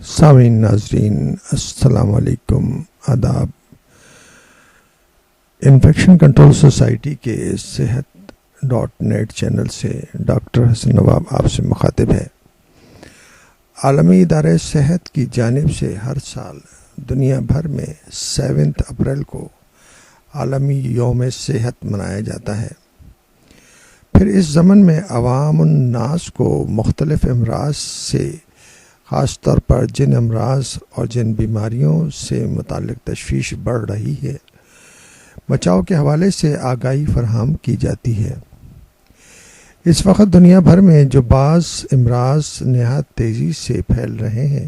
سامعین ناظرین السلام علیکم، آداب۔ انفیکشن کنٹرول سوسائٹی کے صحت.نیٹ چینل سے ڈاکٹر حسن نواب آپ سے مخاطب ہے۔ عالمی ادارہ صحت کی جانب سے ہر سال دنیا بھر میں 7 اپریل کو عالمی یوم صحت منایا جاتا ہے۔ پھر اس ضمن میں عوام الناس کو مختلف امراض سے، خاص طور پر جن امراض اور جن بیماریوں سے متعلق تشویش بڑھ رہی ہے، بچاؤ کے حوالے سے آگاہی فراہم کی جاتی ہے۔ اس وقت دنیا بھر میں جو بعض امراض نہایت تیزی سے پھیل رہے ہیں،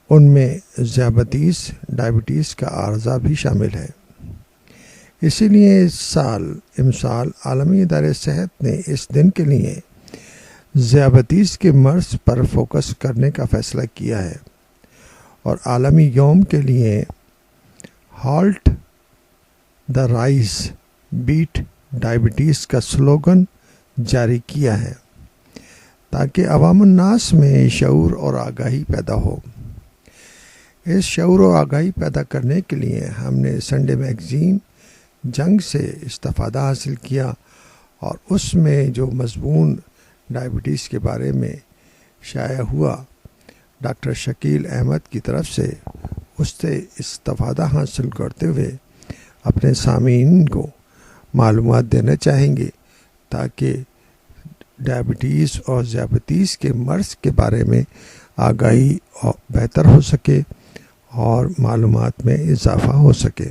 ان میں ذیابیطس، ڈائبٹیز کا عارضہ بھی شامل ہے۔ اسی لیے اس سال امسال عالمی ادارہ صحت نے اس دن کے لیے ذیابیطس کے مرض پر فوکس کرنے کا فیصلہ کیا ہے اور عالمی یوم کے لیے halt the rise, beat diabetes کا سلوگن جاری کیا ہے تاکہ عوام الناس میں شعور اور آگاہی پیدا ہو۔ اس شعور و آگاہی پیدا کرنے کے لیے ہم نے سنڈے میگزین جنگ سے استفادہ حاصل کیا اور اس میں جو مضمون ڈائبٹیز کے بارے میں شائع ہوا، ڈاکٹر شکیل احمد کی طرف سے اس سے استفادہ حاصل کرتے ہوئے اپنے سامعین کو معلومات دینا چاہیں گے تاکہ ڈائبٹیز اور ذیابیطس کے مرض کے بارے میں آگاہی بہتر ہو سکے اور معلومات میں اضافہ ہو سکے۔